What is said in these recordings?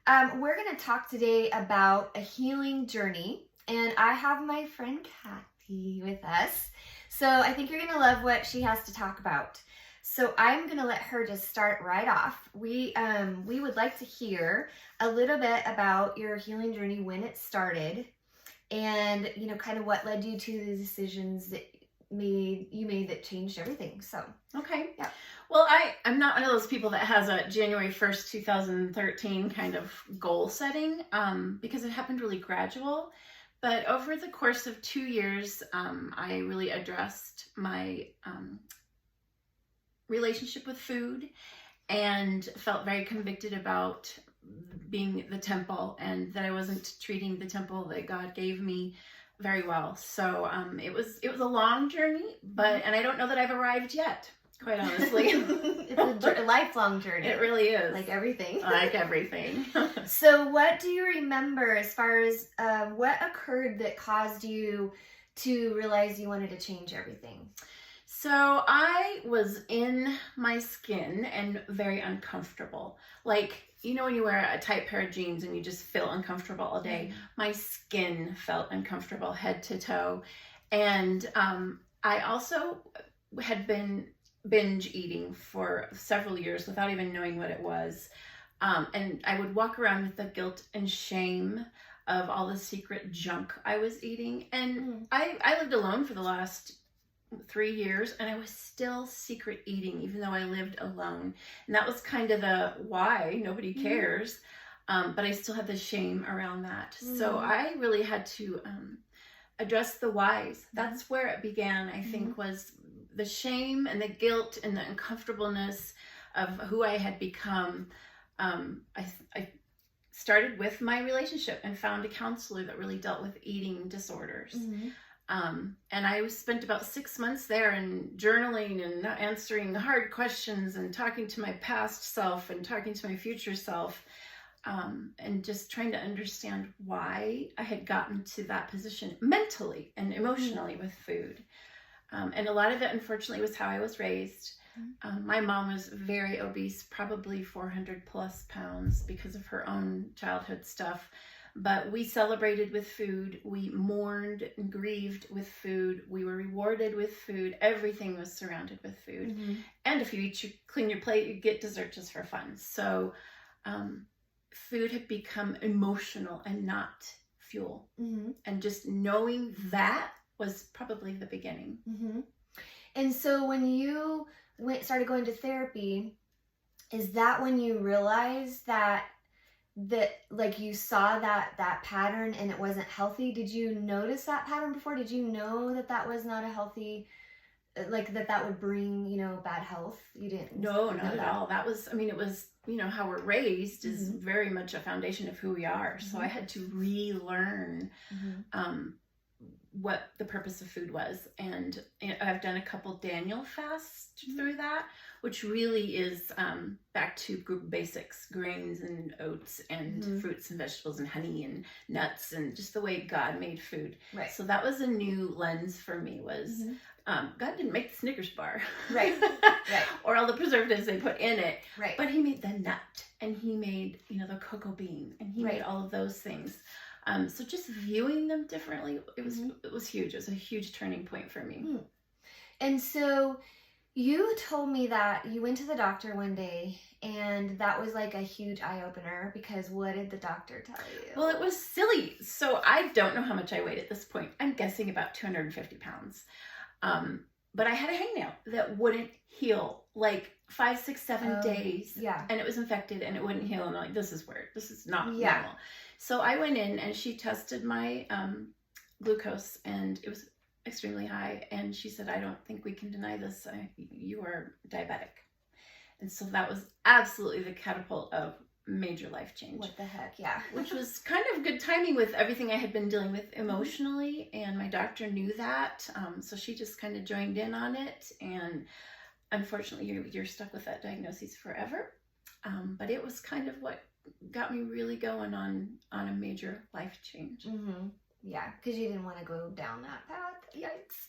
We're going to talk today about a healing journey, and I have my friend Kathy with us. So I think you're going to love what she has to talk about. So I'm going to let her just start right off. We would like to hear a little bit about your healing journey, when it started, and kind of what led you to the decisions that you made that changed everything. So okay. yeah. Well, I'm not one of those people that has a January 1st, 2013 kind of goal setting, because it happened really gradual. But over the course of 2 years, I really addressed my relationship with food and felt very convicted about being the temple, and that I wasn't treating the temple that God gave me very well. So it was a long journey, and I don't know that I've arrived yet, quite honestly. It's a lifelong journey. It really is. Like everything. Like everything. So what do you remember as far as what occurred that caused you to realize you wanted to change everything? So I was in my skin and very uncomfortable. Like, when you wear a tight pair of jeans and you just feel uncomfortable all day, my skin felt uncomfortable head to toe. And I also had been binge eating for several years without even knowing what it was. And I would walk around with the guilt and shame of all the secret junk I was eating. And I lived alone for the last 3 years, and I was still secret eating, even though I lived alone. And that was kind of the why nobody cares. But I still had the shame around that. So I really had to address the whys. That's where it began, I think, was the shame and the guilt and the uncomfortableness of who I had become. I started with my relationship and found a counselor that really dealt with eating disorders. And I spent about 6 months there and journaling and answering hard questions and talking to my past self and talking to my future self, and just trying to understand why I had gotten to that position mentally and emotionally with food. And a lot of it, unfortunately, was how I was raised. My mom was very obese, probably 400 plus pounds because of her own childhood stuff. But we celebrated with food. We mourned and grieved with food. We were rewarded with food. Everything was surrounded with food. And if you clean your plate, you get dessert just for fun. So food had become emotional and not fuel. And just knowing that was probably the beginning. And so when you started going to therapy, is that when you realized that like you saw that pattern and it wasn't healthy? Did you notice that pattern before? Did you know that was not a healthy, like that would bring bad health? You didn't? No, not at all. That was, it was, how we're raised is very much a foundation of who we are. So I had to relearn what the purpose of food was. And I've done a couple Daniel fasts through that, which really is back to group basics, grains and oats and fruits and vegetables and honey and nuts and just the way God made food. Right. So that was a new lens for me, was God didn't make the Snickers bar. Right. Or all the preservatives they put in it. Right. But he made the nut, and he made, the cocoa bean, and he made all of those things. So just viewing them differently, it was huge. It was a huge turning point for me. And so you told me that you went to the doctor one day, and that was like a huge eye-opener, because what did the doctor tell you? Well, it was silly. So I don't know how much I weighed at this point. I'm guessing about 250 pounds. But I had a hangnail that wouldn't heal, like 5, 6, 7 days. Yeah. And it was infected and it wouldn't heal. And I'm like, this is weird. This is not normal. So I went in and she tested my glucose, and it was extremely high. And she said, I don't think we can deny this. You are diabetic. And so that was absolutely the catapult of major life change. What the heck? Yeah. Which was kind of good timing with everything I had been dealing with emotionally, and my doctor knew that, so she just kind of joined in on it. And unfortunately, you're stuck with that diagnosis forever. But it was kind of what got me really going on a major life change. Yeah, because you didn't want to go down that path. Yikes.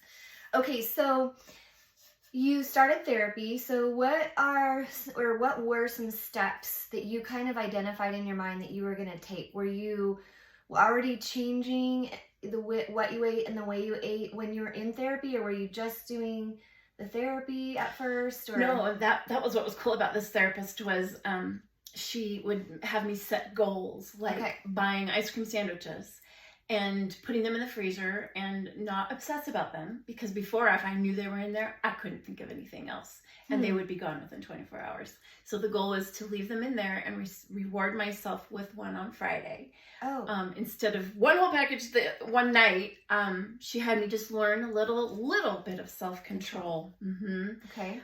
Okay, so you started therapy. So what were some steps that you kind of identified in your mind that you were going to take? Were you already changing what you ate and the way you ate when you were in therapy, or were you just doing the therapy at first? Or No, that was what was cool about this therapist was she would have me set goals, like buying ice cream sandwiches and putting them in the freezer and not obsess about them, because before, if I knew they were in there, I couldn't think of anything else, and they would be gone within 24 hours. So the goal was to leave them in there and reward myself with one on Friday. Instead of one whole package one night, she had me just learn a little bit of self-control. Okay.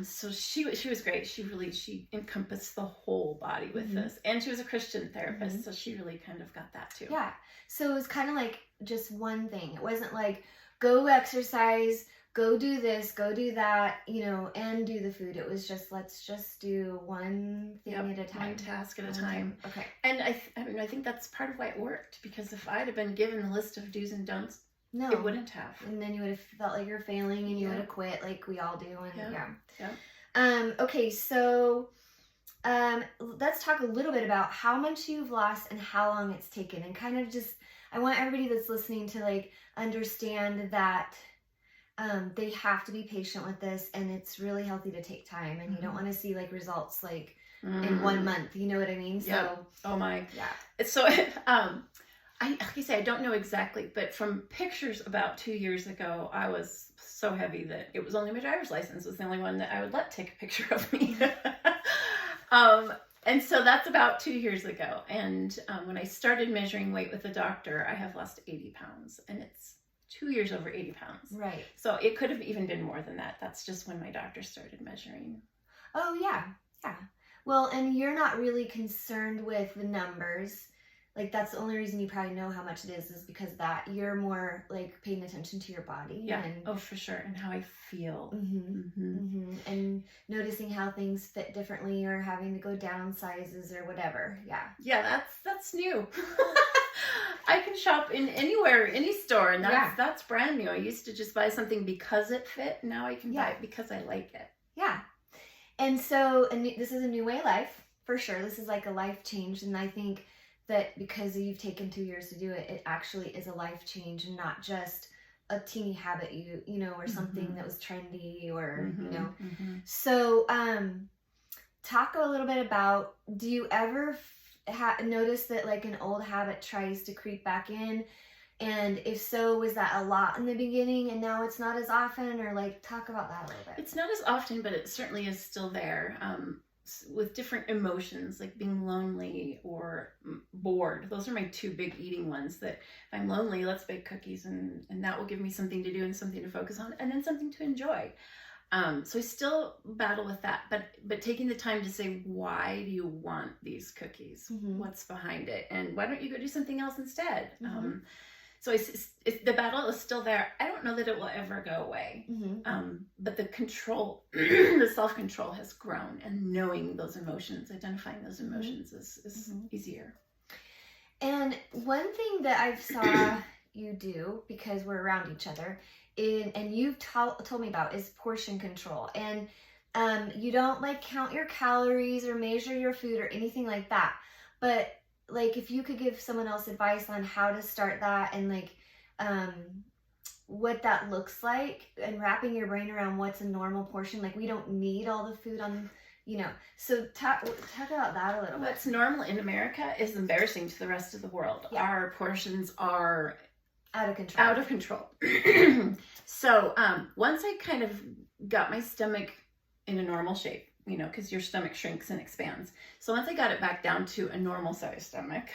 So she was great. She encompassed the whole body with this, and she was a Christian therapist, so she really kind of got that too. Yeah. So it was kind of like just one thing. It wasn't like go exercise, go do this, go do that, and do the food. It was just, let's just do one thing at a time. One task at a time. Okay. And I think that's part of why it worked, because if I'd have been given the list of do's and don'ts, no, it wouldn't have. And then you would have felt like you're failing, and you would have quit, like we all do. And Yeah. Okay, so let's talk a little bit about how much you've lost and how long it's taken, and kind of just, I want everybody that's listening to like understand that they have to be patient with this, and it's really healthy to take time, and you don't want to see like results like in 1 month, you know what I mean? So oh my, yeah. So like I say, I don't know exactly, but from pictures about 2 years ago, I was so heavy that it was only my driver's license was the only one that I would let take a picture of me. And so that's about 2 years ago. And when I started measuring weight with the doctor, I have lost 80 pounds, and it's 2 years over 80 pounds. Right. So it could have even been more than that. That's just when my doctor started measuring. Oh yeah. Yeah. Well, and you're not really concerned with the numbers. Like, that's the only reason you probably know how much it is because that you're more like paying attention to your body. Yeah. And, oh, for sure. And how I feel. And noticing how things fit differently, or having to go down sizes or whatever. Yeah. Yeah, that's new. I can shop in anywhere, any store, and that's brand new. I used to just buy something because it fit. Now I can buy it because I like it. Yeah. And so, this is a new way of life, for sure. This is like a life change. And I think that because you've taken 2 years to do it, it actually is a life change, and not just a teeny habit, or something that was trendy, or, So, talk a little bit about, do you ever notice that like an old habit tries to creep back in? And if so, was that a lot in the beginning and now it's not as often? Or like, talk about that a little bit. It's not as often, but it certainly is still there. With different emotions, like being lonely or bored. Those are my two big eating ones. That if I'm lonely, let's bake cookies, and that will give me something to do and something to focus on, and then something to enjoy. So I still battle with that, but taking the time to say, why do you want these cookies? What's behind it? And why don't you go do something else instead? So the battle is still there. I don't know that it will ever go away. But the control, the self-control has grown, and knowing those emotions, identifying those emotions is easier. And one thing that I've saw you do, because we're around each other, and you've told me about, is portion control. And you don't like count your calories or measure your food or anything like that. But like, if you could give someone else advice on how to start that, and like what that looks like, and wrapping your brain around what's a normal portion. Like, we don't need all the food on, so talk about that a little bit. What's normal in America is embarrassing to the rest of the world. Our portions are out of control. So once I kind of got my stomach in a normal shape, because your stomach shrinks and expands. So once I got it back down to a normal size stomach,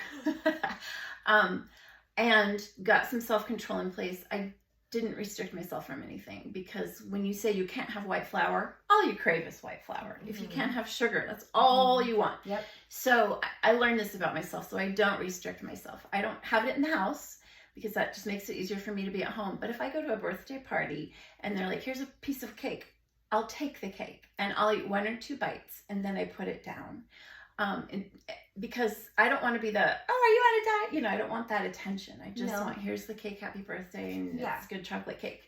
and got some self-control in place, I didn't restrict myself from anything, because when you say you can't have white flour, all you crave is white flour. If you can't have sugar, that's all you want. Yep. So I learned this about myself, so I don't restrict myself. I don't have it in the house, because that just makes it easier for me to be at home. But if I go to a birthday party and they're like, here's a piece of cake, I'll take the cake and I'll eat 1 or 2 bites, and then I put it down. Because I don't want to be the, are you on a diet? I don't want that attention. I just want, here's the cake, happy birthday, and it's good chocolate cake.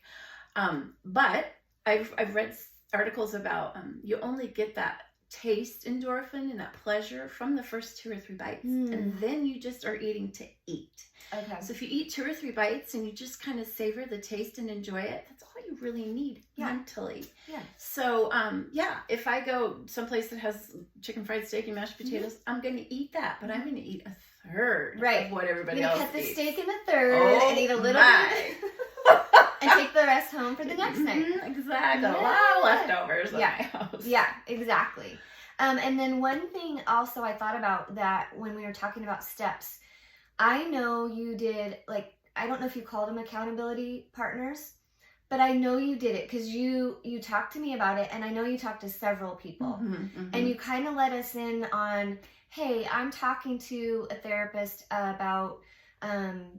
But I've read articles about you only get that taste endorphin and that pleasure from the first 2 or 3 bites, and then you just are eating to eat. Okay. So if you eat 2 or 3 bites and you just kind of savor the taste and enjoy it, that's all you really need mentally. Yeah. So if I go someplace that has chicken fried steak and mashed potatoes, I'm going to eat that, but I'm going to eat a third of what everybody else cut the eats. steak in a third and eat a little bit. And take the rest home for the next night. Exactly. A lot of leftovers in my house. Yeah, exactly. And then one thing also I thought about that when we were talking about steps, I know you did, like, I don't know if you called them accountability partners, but I know you did it because you talked to me about it, and I know you talked to several people. And you kind of let us in on, hey, I'm talking to a therapist about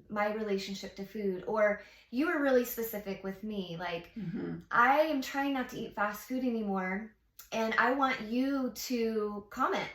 my relationship to food, or you were really specific with me, like, I am trying not to eat fast food anymore, and I want you to comment.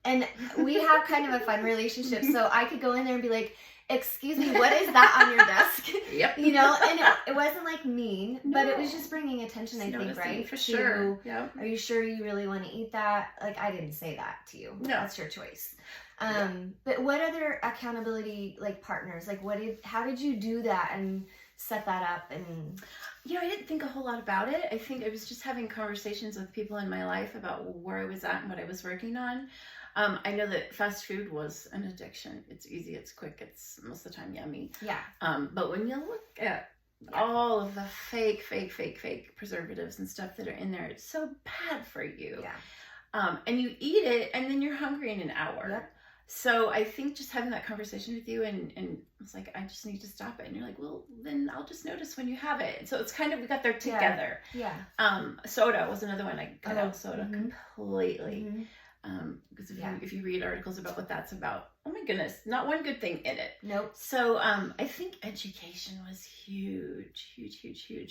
And we have kind of a fun relationship, so I could go in there and be like, excuse me, what is that on your desk? Yep. You know, and it wasn't like mean, but it was just bringing attention, I think, right? For sure. Yep. Are you sure you really want to eat that? Like, I didn't say that to you. No. That's your choice. But what other accountability, like, partners, like, how did you do that and set that up? And I didn't think a whole lot about it. I think I was just having conversations with people in my life about where I was at and what I was working on. I know that fast food was an addiction. It's easy, it's quick, it's most of the time yummy. Yeah. But when you look at all of the fake preservatives and stuff that are in there, it's so bad for you. Yeah. And you eat it, and then you're hungry in an hour. Yep. So I think just having that conversation with you, and it's like, I just need to stop it. And you're like, well, then I'll just notice when you have it. So it's kind of, we got there together. Yeah. Soda was another one. I cut out soda completely. Because if you read articles about what that's about, oh my goodness, not one good thing in it. Nope. So I think education was huge,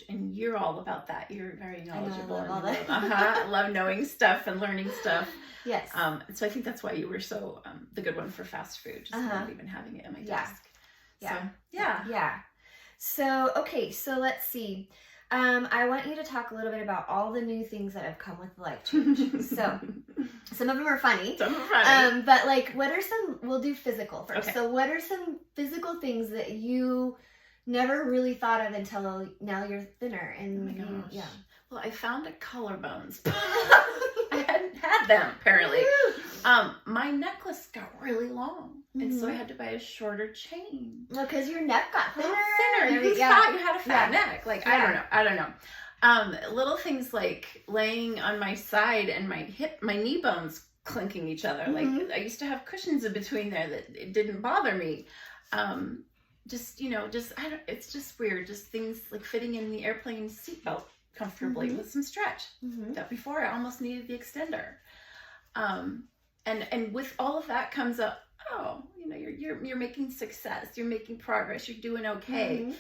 and you're all about that. You're very knowledgeable. I love all that. I love knowing stuff and learning stuff. Yes. So I think that's why you were so the good one for fast food, just not even having it at my desk. Yeah. So, yeah. So, okay, so let's see. I want you to talk a little bit about all the new things that have come with the life change. So, some of them are funny. But, like, what are some, we'll do physical first. Okay. So, what are some physical things that you never really thought of until now you're thinner? And oh my gosh. Yeah. Well, I found a collarbones. I hadn't had them, apparently. My necklace got really long, and so I had to buy a shorter chain. Well, because your neck got thinner. You thought you had a fat neck. Like, I don't know. Little things like laying on my side and my knee bones clinking each other. Like, I used to have cushions in between there that it didn't bother me. It's just weird. Just things like fitting in the airplane seatbelt comfortably with some stretch. That before I almost needed the extender. And with all of that comes up, you're making success, you're making progress, you're doing okay.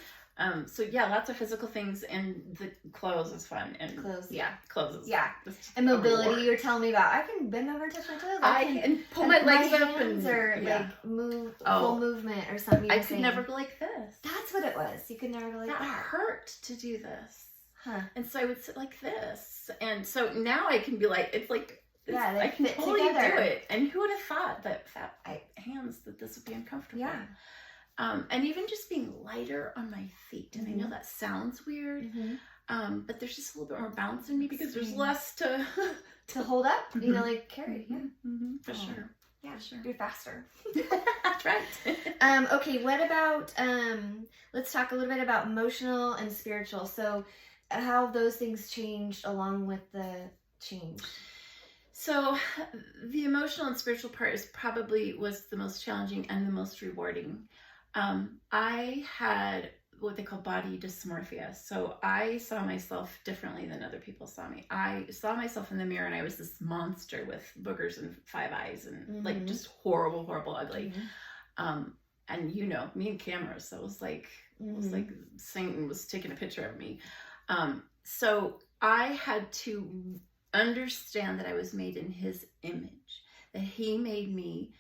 So lots of physical things, and the clothes is fun. And clothes is and mobility. You're telling me about. I can bend over, touch my toes. I can pull my legs up and like move full movement or something. I could never go like this. That's what it was. You could never go like that. That hurt to do this. Huh. And so I would sit like this. And so now I can be like, it's like, I can totally do it. And who would have thought that fat hands, that this would be uncomfortable? Yeah. And even just being lighter on my feet. And I know that sounds weird, but there's just a little bit more bounce in me because there's less to hold up, like carry. For sure. Yeah, sure. You're faster. That's right. Okay, what about, let's talk a little bit about emotional and spiritual. So how have those things changed along with the change? So the emotional and spiritual part was the most challenging and the most rewarding. I had what they call body dysmorphia. So I saw myself differently than other people saw me. I saw myself in the mirror and I was this monster with boogers and 5 eyes and like just horrible, ugly. And me and cameras, so it was like Satan was taking a picture of me. So I had to understand that I was made in his image, that he made me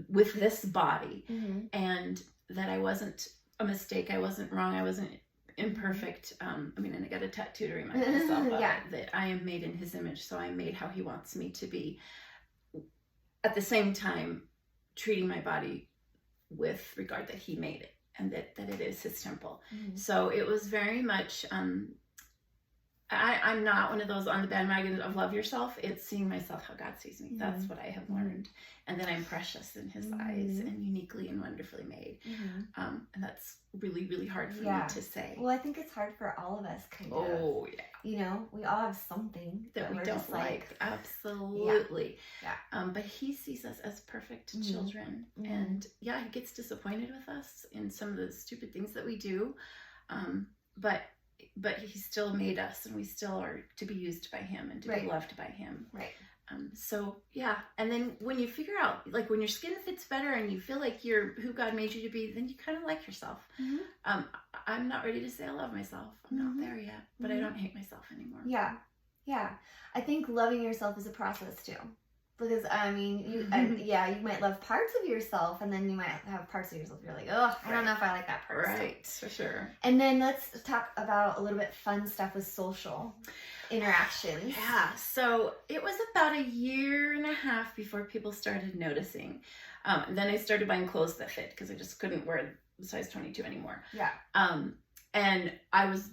with this body, and that I wasn't a mistake, I wasn't wrong, I wasn't imperfect. I mean, and I got a tattoo to remind myself of Yeah. it, that I am made in his image, so I'm made how he wants me to be. At the same time, treating my body with regard that he made it, and that it is his temple. Mhm. So it was very much, I'm not one of those on the bandwagon of love yourself. It's seeing myself how God sees me. Mhm. That's what I have learned. And that I'm precious in his eyes and uniquely and wonderfully made. Mhm. And that's really, really hard for Yeah. me to say. Well, I think it's hard for all of us, kind of. Oh, yeah. You know, we all have something That we we're don't just like. Absolutely. Yeah. But he sees us as perfect Mhm. children. Mhm. And yeah, he gets disappointed with us in some of the stupid things that we do. But he still made us, and we still are to be used by him and to Right. be loved by him. Right. So yeah, and then when you figure out, like, when your skin fits better and you feel like you're who God made you to be, then you kind of like yourself. Mhm. I'm not ready to say I love myself. I'm Mhm. not there yet, but I Mhm. don't hate myself anymore. Yeah. Yeah. I think loving yourself is a process too. Because, I mean, you might love parts of yourself, and then you might have parts of yourself you're like, oh, I don't know if I like that person. Right, for sure. And then let's talk about a little bit fun stuff with social interactions. Yeah, so it was about 1.5 years before people started noticing. And then I started buying clothes that fit, because I just couldn't wear the size 22 anymore. Yeah. And I was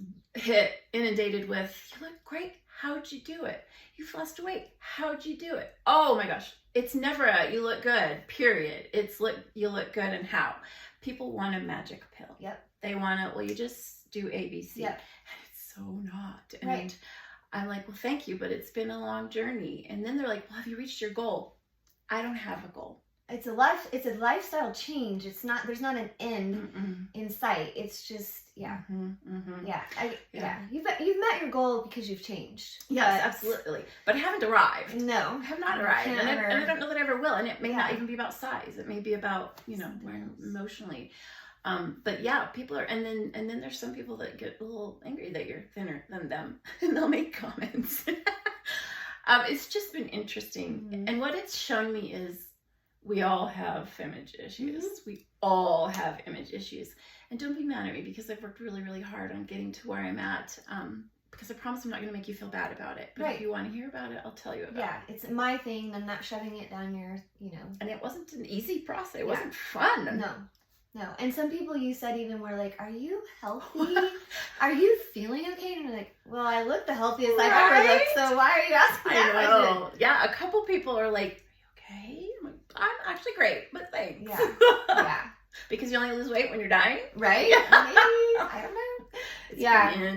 inundated with, you look great. How'd you do it? You've lost weight. How'd you do it? Oh my gosh. It's never you look good, period. It's you look good, and how. People want a magic pill. Yep. They want to, well, you just do ABC. Yep. And it's so not. And Right. I'm like, well, thank you, but it's been a long journey. And then they're like, well, have you reached your goal? I don't have a goal. It's a lifestyle change. There's not an end in sight. It's just, yeah. Yeah. You've met your goal because you've changed. Yes, absolutely. But I haven't arrived. No. I have not arrived. And I don't know that I ever will. And it may not Yeah. even be about size. It may be about, where I'm emotionally. But yeah, people are, and then there's some people that get a little angry that you're thinner than them, and they'll make comments. It's just been interesting. Mhm. And what it's shown me is we all have image issues. We all have image issues. And don't be mad at me, because I've worked really, really hard on getting to where I'm at. Because I promise I'm not going to make you feel bad about it. But if you want to hear about it, I'll tell you about it. It's my thing. I'm not shoving it down your, And it wasn't an easy process. It wasn't fun. No. And some people you said even were like, are you healthy? Are you feeling okay? And you're like, well, I look the healthiest I've ever looked, so why are you asking that question? Yeah, a couple people are like, are you okay? I'm like, I'm actually great, but thanks. Yeah. Because you only lose weight when you're dying? Right? Maybe. I don't know. It's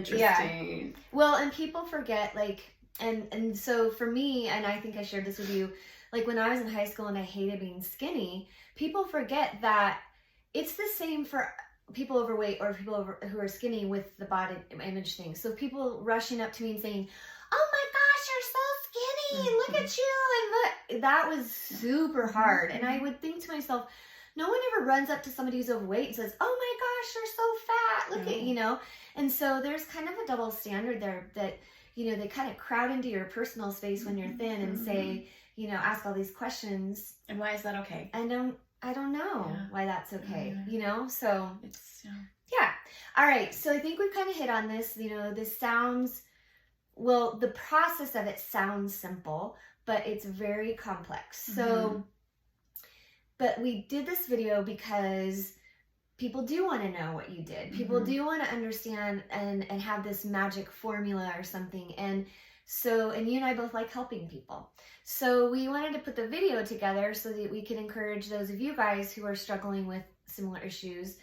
interesting. Yeah. Well, and people forget, like, and so for me, and I think I shared this with you, like when I was in high school and I hated being skinny, people forget that it's the same for people overweight or people who are skinny with the body image thing. So people rushing up to me and saying, oh my gosh, you're so skinny, look at you, and look. That was super hard. And I would think to myself, no one ever runs up to somebody who's overweight and says, oh my gosh, you're so fat, look at, And so there's kind of a double standard there that, they kind of crowd into your personal space when you're thin and say, ask all these questions. And why is that okay? I don't know why that's okay, so it's, All right. So I think we've kind of hit on this, this sounds, well, the process of it sounds simple, but it's very complex. So, but we did this video because people do want to know what you did. People do want to understand and have this magic formula or something. And so, and you and I both like helping people. So we wanted to put the video together so that we could encourage those of you guys who are struggling with similar issues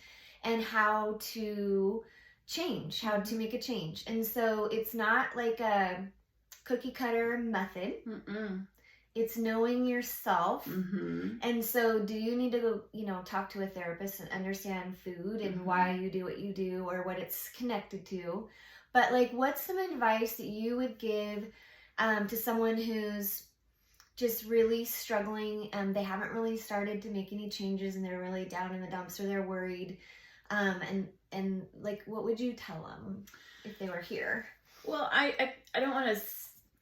and how to change, how to make a change. And so it's not like a cookie cutter method. It's knowing yourself. And so do you need to go, talk to a therapist and understand food and why you do what you do or what it's connected to? But like, what's some advice that you would give to someone who's just really struggling and they haven't really started to make any changes and they're really down in the dumps or they're worried? And like, what would you tell them if they were here? Well, I don't want to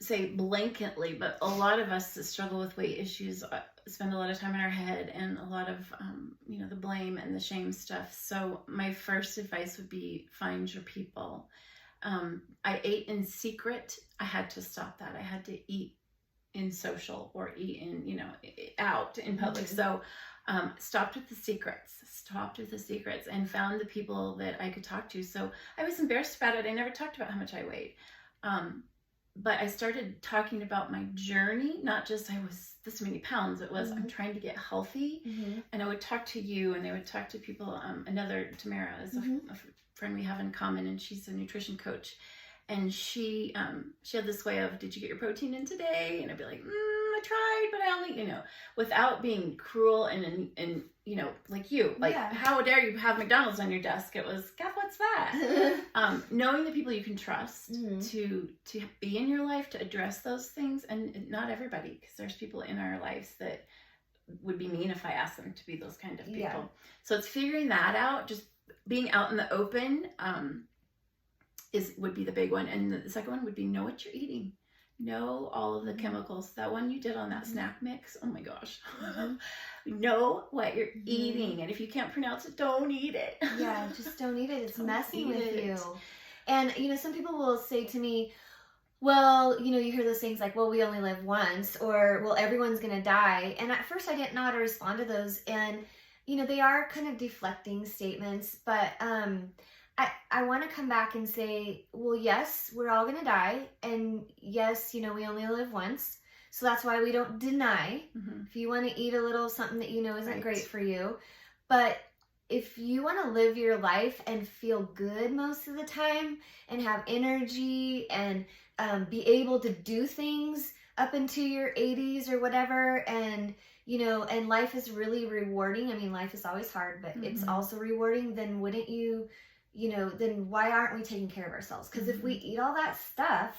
say blanketly, but a lot of us that struggle with weight issues spend a lot of time in our head, and a lot of the blame and the shame stuff. So my first advice would be find your people. I ate in secret. I had to stop that. I had to eat in social or eat in out in public. So stopped with the secrets and found the people that I could talk to. So I was embarrassed about it. I never talked about how much I weighed. But I started talking about my journey, not just I was this many pounds. It was I'm trying to get healthy. And I would talk to you, and I would talk to people. Another Tamara is a friend we have in common, and she's a nutrition coach. And she had this way of, did you get your protein in today? And I'd be like, I tried, but I only, without being cruel and like you, like, how dare you have McDonald's on your desk? It was, God, what's that? Knowing the people you can trust to be in your life, to address those things, and not everybody, because there's people in our lives that would be mean if I asked them to be those kind of people. Yeah. So it's figuring that out, just being out in the open, would be the big one. And the second one would be know what you're eating. Know all of the chemicals. That one you did on that snack mix, oh my gosh. Know what you're eating. And if you can't pronounce it, don't eat it. Yeah, just don't eat it. It's messing with you. And, some people will say to me, well, you hear those things like, well, we only live once, or, well, everyone's going to die. And at first I didn't know how to respond to those. And, they are kind of deflecting statements, but, I want to come back and say, well, yes, we're all going to die. And yes, we only live once. So that's why we don't deny. If you want to eat a little something that isn't great for you. But if you want to live your life and feel good most of the time and have energy and be able to do things up into your 80s or whatever, and and life is really rewarding. I mean, life is always hard, but it's also rewarding. Then wouldn't you then why aren't we taking care of ourselves? Because if we eat all that stuff,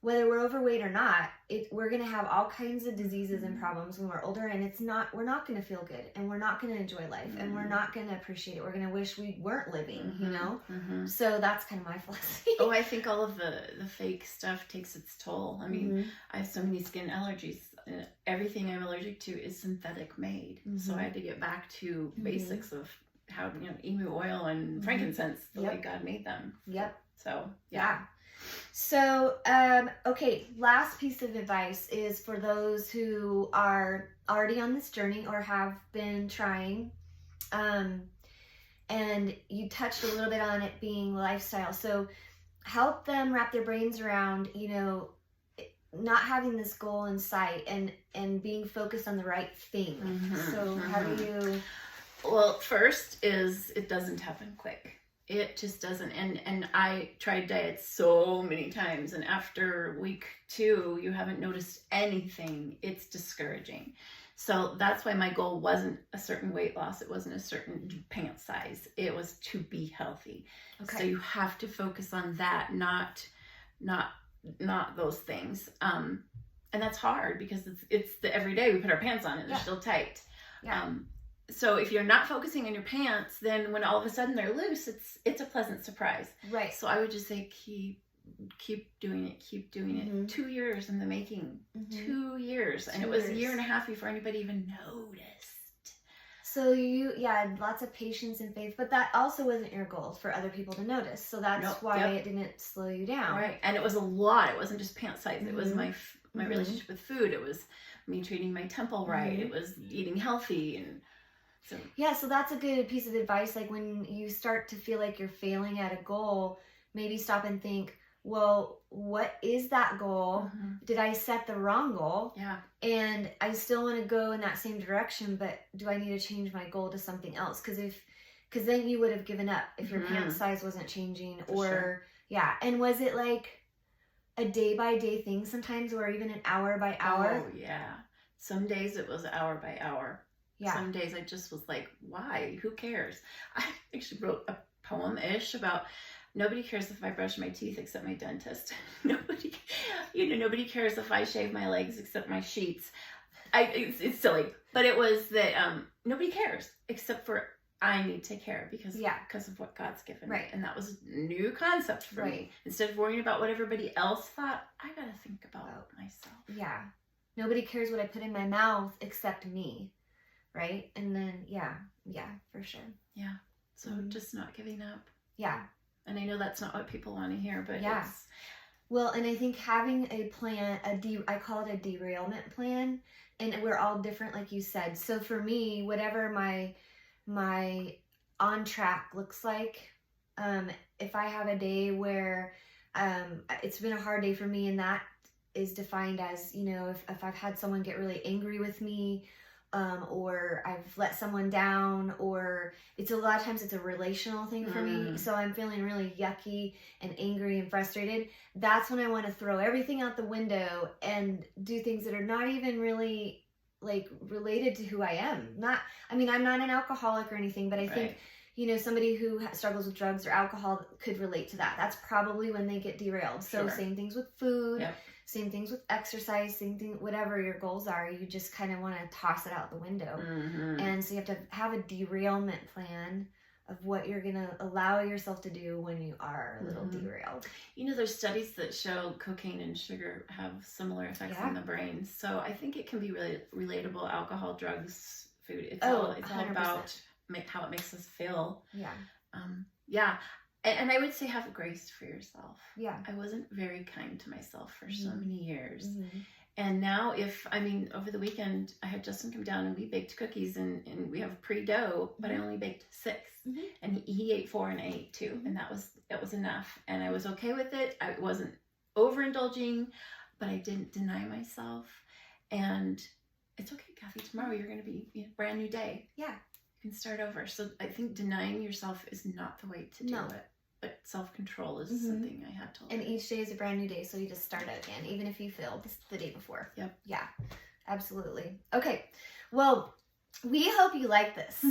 whether we're overweight or not, we're going to have all kinds of diseases and problems when we're older, and we're not going to feel good, and we're not going to enjoy life, and we're not going to appreciate it. We're going to wish we weren't living, So that's kind of my philosophy. Oh, I think all of the fake stuff takes its toll. I mean, I have so many skin allergies. Everything I'm allergic to is synthetic made. So I had to get back to basics of how emu oil and frankincense the way God made them. So yeah. So okay, last piece of advice is for those who are already on this journey or have been trying, and you touched a little bit on it being lifestyle. So help them wrap their brains around not having this goal in sight and being focused on the right thing. So how do you? Well, first is it doesn't happen quick. It just doesn't. And I tried diets so many times, and after week 2, you haven't noticed anything. It's discouraging. So that's why my goal wasn't a certain weight loss. It wasn't a certain pant size. It was to be healthy. Okay. So you have to focus on that, not those things. And that's hard because it's the everyday we put our pants on and they're still tight. Yeah. So if you're not focusing on your pants, then when all of a sudden they're loose, it's a pleasant surprise. Right. So I would just say keep doing it. 2 years in the making. 2 years. And it was a year and a half before anybody even noticed. So you had lots of patience and faith, but that also wasn't your goal for other people to notice. So that's why it didn't slow you down. Right. And it was a lot. It wasn't just pant size. It was my relationship with food. It was me treating my temple right. It was eating healthy and so that's a good piece of advice. Like when you start to feel like you're failing at a goal, maybe stop and think, well, what is that goal? Did I set the wrong goal? Yeah. And I still want to go in that same direction, but do I need to change my goal to something else? Because then you would have given up if your pant size wasn't changing. And was it like a day by day thing sometimes, or even an hour by hour? Oh yeah. Some days it was hour by hour. Yeah. Some days I just was like, why? Who cares? I actually wrote a poem-ish about nobody cares if I brush my teeth except my dentist. Nobody cares if I shave my legs except my sheets. It's silly, but it was that nobody cares except for I need to care because Yeah. of what God's given Right. me. And that was a new concept for Right. me. Instead of worrying about what everybody else thought, I got to think about myself. Yeah. Nobody cares what I put in my mouth except me. Right? And then, yeah, for sure. Yeah. So just not giving up. Yeah. And I know that's not what people want to hear, but yeah. Well, and I think having a plan, I call it a derailment plan, and we're all different, like you said. So for me, whatever my on track looks like, if I have a day where it's been a hard day for me, and that is defined as, you know, if I've had someone get really angry with me, or I've let someone down, or it's a lot of times it's a relational thing for me. So I'm feeling really yucky and angry and frustrated. That's when I want to throw everything out the window and do things that are not even really like related to who I am. I'm not an alcoholic or anything, but I think, you know, somebody who struggles with drugs or alcohol could relate to that. That's probably when they get derailed. So same things with food. Yep. Same things with exercise, same thing, whatever your goals are, you just kind of want to toss it out the window. And so you have to have a derailment plan of what you're going to allow yourself to do when you are a little derailed. You know, there's studies that show cocaine and sugar have similar effects on the brain. So I think it can be really relatable. Alcohol, drugs, food. It's all about how it makes us feel. Yeah. Yeah. And I would say have grace for yourself. Yeah. I wasn't very kind to myself for so many years. And now over the weekend, I had Justin come down and we baked cookies and we have pre-dough, but I only baked 6. And he ate 4 and I ate 2. And that was enough. And I was okay with it. I wasn't overindulging, but I didn't deny myself. And it's okay, Kathy. Tomorrow you're going to be a brand new day. Yeah. You can start over. So I think denying yourself is not the way to do it. But self-control is something I had to learn. And each day is a brand new day, so you just start out again, even if you failed the day before. Yep. Yeah, absolutely. Okay, well, we hope you like this.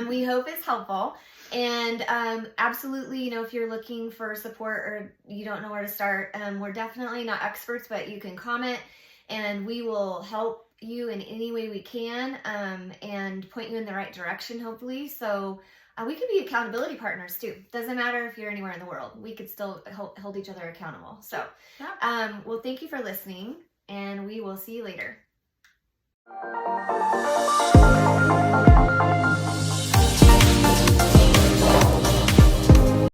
We hope it's helpful. And absolutely, you know, if you're looking for support or you don't know where to start, we're definitely not experts, but you can comment and we will help you in any way we can, and point you in the right direction, hopefully. So we can be accountability partners too. Doesn't matter if you're anywhere in the world. We could still hold each other accountable. So, well, thank you for listening, and we will see you later.